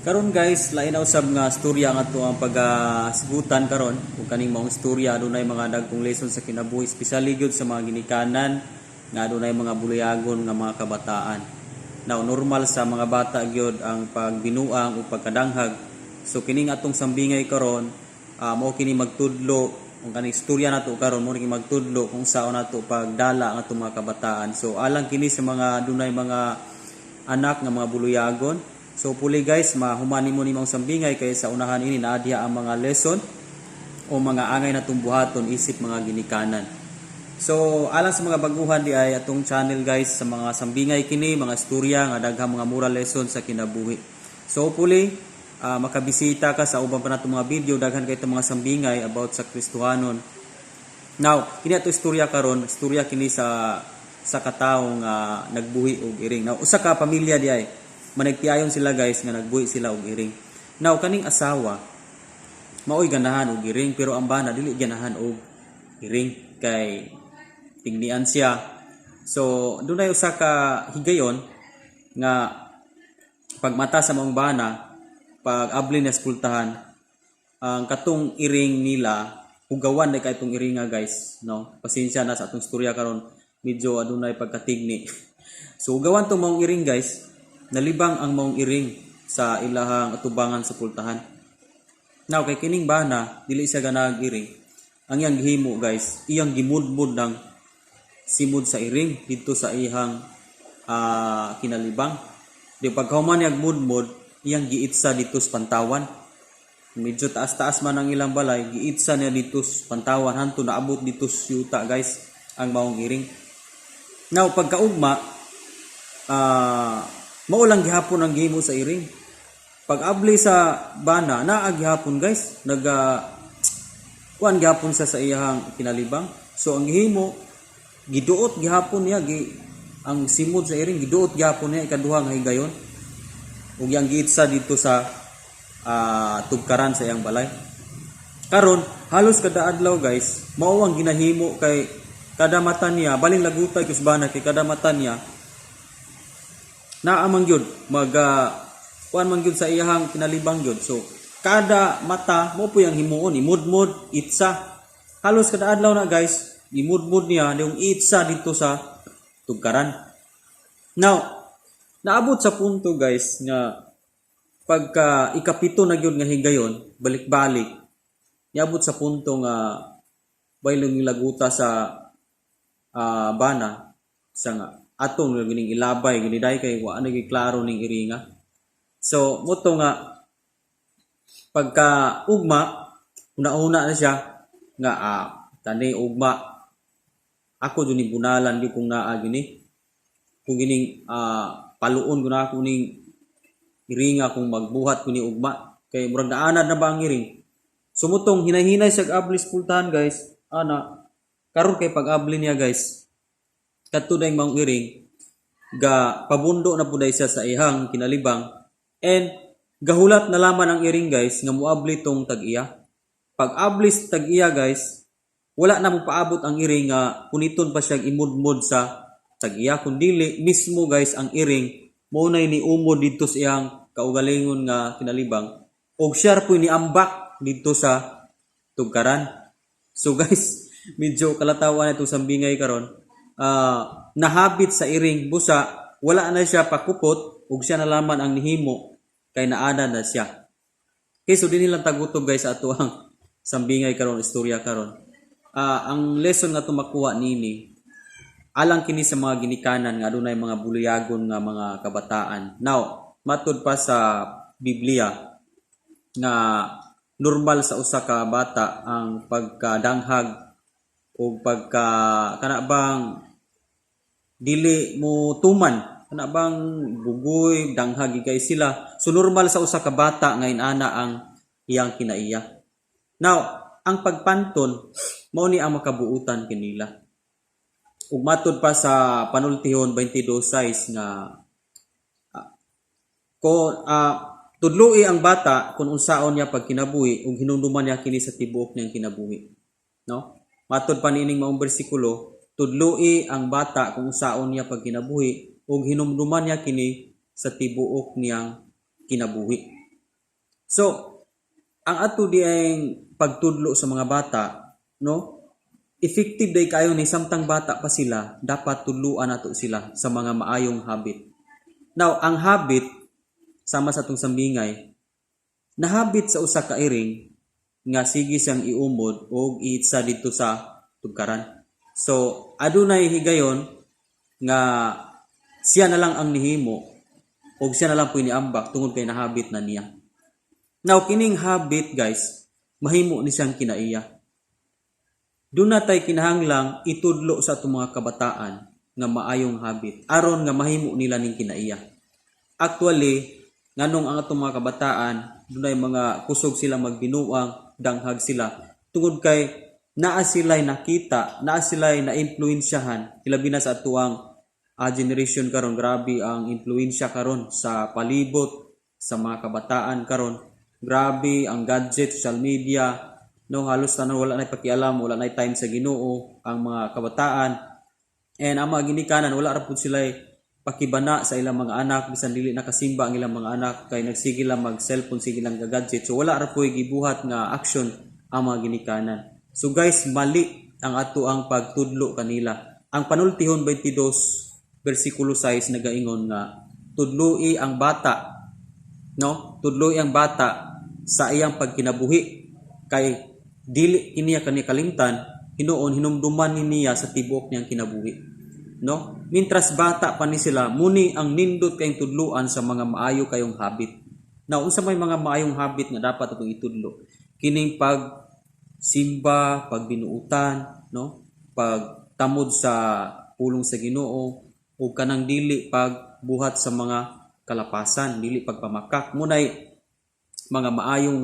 Karon guys, lain na usab nga storya nga to ang pagasigutan karon kung kaning maong storya adunay mga dagkong lesson sa kinabuhi, especially gyud sa mga ginikanan nga adunay mga buluyagon nga mga kabataan. Now normal sa mga bata gyud ang pagbinuang o pagkadanghag. So kining atong sambingay karon, mao kini magtudlo kung kaning storya nato karon mo kini magtudlo kung saon nato pagdala ang atong mga kabataan. So alang kini sa mga adunay mga anak nga mga buluyagon. So puli guys, mahumani mo ni mong sambingay kay sa unahan ini naadya ang mga lesson o mga angay na tumbuhaton isip mga ginikanan. So alang sa mga baguhan di ay atong channel guys sa mga sambingay kini, mga istorya nga daghang mga moral lesson sa kinabuhi. So puli makabisita ka sa uban pa natong mga video, daghan kay itong mga sambingay about sa Kristohanon. Now, kini ato istorya karon, istorya kini sa kataong nagbuhi og iring. Now usa ka pamilya di ay managtiayon sila guys nga nagbuhi sila og iring. Now kaning asawa maoy ganahan og iring pero ang bana dili ganahan og iring kay tignian siya. So dunay usa ka higayon nga pagmata sa maong bana pag abli na eskultahan ang katong iring nila hugawan na kay itong iringa guys, no? Pasensya na sa atong istorya karon, medyo adunay pagkatigni. So hugawan tong maong iring guys, nalibang ang maong iring sa ilahang atubangan sa pultahan. Now kay kining bana dili siya ganag iring. Ang iyang gihimo guys, iyang gimudmud ng simud sa iring dito sa iyang kinalibang. Di pagkahuman niya mudmud, iyang giitsa dito sa pantawan. Medyo taas-taas man ang ilang balay, giitsa niya dito sa pantawan hanto naabot dito sa yuta guys ang maong iring. Now pagkaugma maulang gihapon ang gihimo sa iring. Pag abli sa bana, naa gihapon guys. Kuan gihapon sa iyang kinalibang. So ang gihimo, giduot gihapon niya, ang simod sa iring, giduot gihapon niya ikaduha nga higayon. Ug yang giitsa dito sa tugkaran sa iyang balay. Karon, halos kada adlaw guys, mao ang ginahimo kay kada mata niya, baling lagutay kus bana kay kada mata niya naamang gyud kuan man gyud sa iyang kinalibang gyud. So kada mata mo po yang himuon imudmud itsa, halos kada adlaw na guys imudmud niya yung itsa dito sa tugkaran. Now naabot sa punto guys nga pagka ikapito na gyud nga higayon balik-balik niabot sa punto nga baylong laguta sa bana sa nga atong gining ilabay giniday kay wa na giklaro ning iringa. So moto nga pagka ugma una-una na siya nga tani ugma ako jud bunalan gyud kung naa gini kung gining paluon ko na ako ning iringa kung magbuhat ko ni ugma kay murag naanad na ba ang iring. So motong hinay-hinay sa ablis pultahan guys karon kay pag-abli niya guys kadto day maong iring ga pabundo na puday siya sa ihang kinalibang and gahulat na laman ang iring guys nga muabli tong tag-iya. Pag ablis tag-iya guys wala na mo paabot ang iring nga puniton pa siya imudmud sa tag-iya kundi mismo guys ang iring mo nay ni umod dito sa iyang kaugalingon nga kinalibang og siya po ni ambak dito sa tugkaran. So guys medyo kalatawan itong sambingay karon. Nahabit sa iring busa wala na siya pakupot ug siya na laman ang nihimo kay naana na siya. Okay, so din nilang tagutob guys ato ang sambingay karon, istorya karon. Ang lesson nga tumakuha nini alang kini sa mga ginikanan nga adunay mga buluyagon nga mga kabataan. Now matud pa sa Biblia nga normal sa usa ka bata ang pagkadanghag o pagka kana bang dili mo tuman kana bang bugoy danghag kay sila. So normal sa usa ka bata nga inana ang iyang kinaiya. Now ang pagpanton mao ni ang makabuutan kinila. Ug matud pa sa Panultihon 22:6 nga tudloi ang bata kung unsaon niya pagkinabuhi ug hinumduman niya kini sa tibuok niyang kinabuhi, no? Matud pa nining maong bersikulo, tudloi ang bata kung unsaon niya pagkinabuhi ug hinumduman niya kini sa tibuok niyang kinabuhi. So ang ato di ay pagtudlo sa mga bata, no? Effective day kayo ni samtang bata pa sila, dapat tudluan nato sila sa mga maayong habit. Now, ang habit sama sa atong sambingay, nahabit sa usa ka iring nga sige siyang iumod o iitsa dito sa tugkaran. So, adunay higayon nga siya na lang ang nihimo o siya na lang po iniambak tungod kay nahabit na niya. Now, kining habit guys, mahimo ni siyang kinaiya. Doon natay kinahanglang itudlo sa atong mga kabataan nga maayong habit aron nga mahimo nila ning kinaiya. Actually, nganong ang atong mga kabataan, dunay mga kusog sila magbinuang, danghag sila tungod kay naa sila'y nakita, naa sila'y na-impluwensyahan, ilabi na sa atuang generation karon. Grabe ang impluwensya karon sa palibot sa mga kabataan karon. Grabe ang gadget, social media, no, halos tanan wala na pakialam, wala na time sa Ginoo ang mga kabataan. And ang mga ginikanan wala ra pud sila pakibana sa ilang mga anak, bisan dili nakasimba ang ilang mga anak kay nagsige lang mag cellphone, sige lang gadget. So wala ra poy gibuhat nga action ang mga ginikanan. So guys, mali ang ato ang pagtudlo kanila. Ang panultihon 22 versikulo 6 nagaingon nga tudloi ang bata, no? Tudloi ang bata sa iyang pagkinabuhi kay dili kiniya kani kalimtan, hinuon hinumduman niya sa tibuok niyang kinabuhi, no? Mintras bata pa ni sila, muni ang nindot kayong tudluan sa mga maayo kayong habit. Now, unsa may mga maayong habit nga dapat atong itudlo? Kining pag simba, pagbinuutan, no? Pagtamod sa pulong sa Ginoo o kanang dili pagbuhat sa mga kalapasan, dili pagpamakak. Munay mga maayong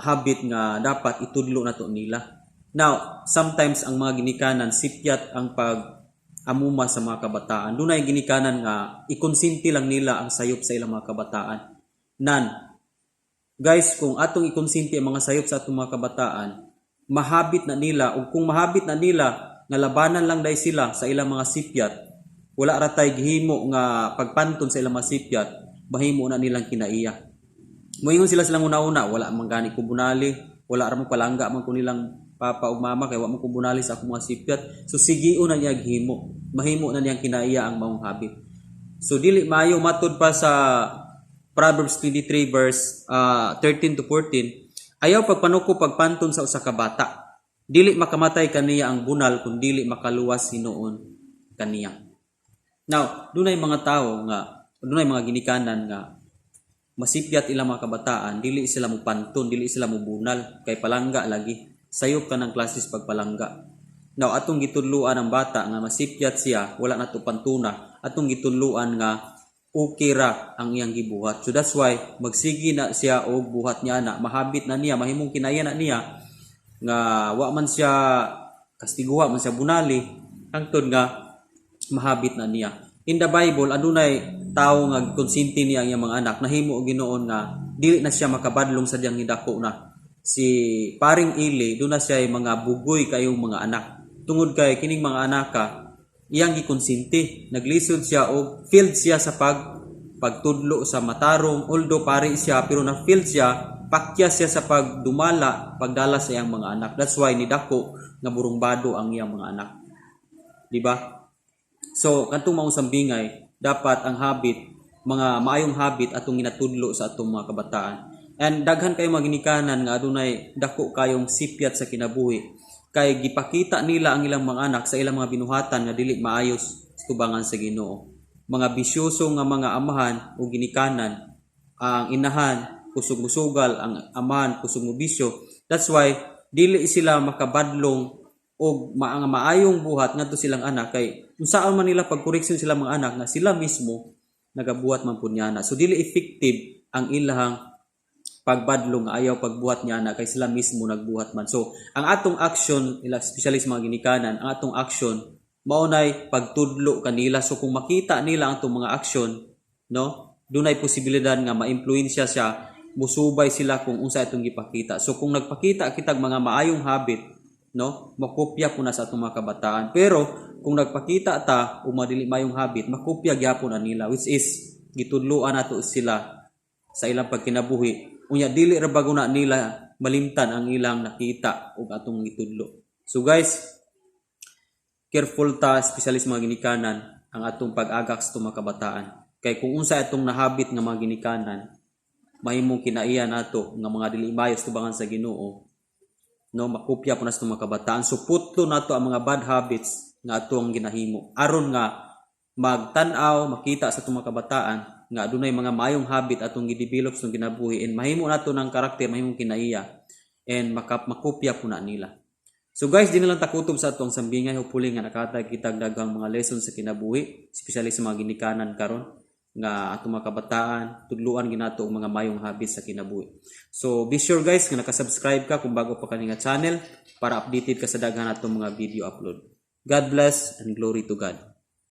habit nga dapat itudlo nato nila. Now, sometimes ang mga ginikanan sipyat ang pag-amuma sa mga kabataan. Dunay ginikanan nga ikonsinti lang nila ang sayop sa ilang mga kabataan. Guys, kung atong ikonsinti ang mga sayop sa atong mga kabataan, mahabit na nila o kung mahabit na nila nga labanan lang dai sila sa ilang mga sipyat, wala ra tay gihimo nga pagpanton sa ilang mga sipyat, mahimo na nilang kinaiya. Moingon sila silang una-una, wala man gani ko bunali, wala ra mo palangga man ko nilang papa ug mama kay wa mo ko bunali sa akong mga sipyat. So sigion na niya gihimo. Mahimo na niyang kinaiya ang maong habit. So dili maayo matud pa sa Proverbs 23 verse 13 to 14, ayaw pagpanuko pagpanton sa usa ka bata. Dili makamatay kaniya ang bunal kun dili makaluwas hinuon kaniya. Now, dunay mga tawo nga, dunay mga ginikanan nga masipyat ilang mga kabataan, dili sila mo panton, dili sila mo bunal, kay palangga lagi. Sayop ka ng klases pagpalangga. Now, atong gitudluan ang bata nga masipyat siya, wala na to pantuna, atong gitudluan nga okay ra ang iyang gibuhat. So that's why, magsigi na siya o buhat niya na, mahabit na niya, mahimong kinaya na niya, nga wa man siya kastiguha, man siya bunali, hangtod nga mahabit na niya. In the Bible, adunay tao nga konsinti niya ang iyang mga anak, nahimo og Ginoon nga dili na siya makabadlong sa diyang hidako na. Si Paring Ili, doon na siya mga bugoy kayong mga anak. Tungod kay kining mga anaka, iyang gikonsinti. Naglisod siya o field siya sa pagtudlo sa matarong. Although pare siya, pero na field siya, pakya siya sa pagdumala, pagdala sa iyang mga anak. That's why nidako nga burongbado ang iyang mga anak. Diba? So, kantong maong sambingay, dapat ang habit, mga maayong habit atong ginatudlo sa atong mga kabataan. And daghan kayo mga ginikanan nga adunay dako kayong sipyat sa kinabuhi. Kay gipakita nila ang ilang mga anak sa ilang mga binuhatan nga dili maayos tubangan sa Ginoo. Mga bisyoso nga mga amahan o ginikanan, ang inahan kusog-musugal, ang amahan kusog-mubisyo. That's why dili sila makabadlong o maayong buhat ngadto silang anak kay unsaan man nila pagkoreksyon sila mga anak nga sila mismo nagabuhat man pud niya na. So dili effective ang ilahang pagbadlong ayaw pagbuhat niya na kay sila mismo nagbuhat man. So ang atong action, especially sa mga ginikanan, ang atong action maunay pagtudlo kanila. So kung makita nila ang atong mga action, no, dunay posibilidad nga maimpluwensya siya, musubay sila kung unsa itong gipakita. So kung nagpakita kitag mga maayong habit, no, makopya po na sa atong mga kabataan. Pero kung nagpakita ta o madili mayong habit, makopya gyapon na nila, which is gitudloan nato sila sa ilang pagkinabuhi. Unya dili ra baguna nila malimtan ang ilang nakita ug atong gitudlo. So guys, careful ta, especially sa mga ginikanan, ang atong pag-agak sa mga kabataan. Kay kung unsa atong nahabit nga mga ginikanan, mahimong kinaiya nato nga mga dili mayos tubangan sa Ginoo, no, makopya po na sa mga kabataan. So putlo nato ang mga bad habits nga atong ginahimo aron nga magtan-aw, makita sa itong mga kabataan nga adunay mga mayong habit atong gidevelop sa ginabuhi, and mahimo nato ng karakter, mahimong kinaiya, and makopya po na nila. So guys, di na lang takutob sa atong sambingay. Hopefully nga nakatag kitag daghang mga lessons sa kinabuhi, especially sa mga ginikanan karon nga atong mga kabataan, tudluan ginato ang mga mayong habits sa kinabuhi. So be sure guys nga naka-subscribe ka kung bago pa ka nga channel para updated ka sa daghan atong mga video upload. God bless and glory to God.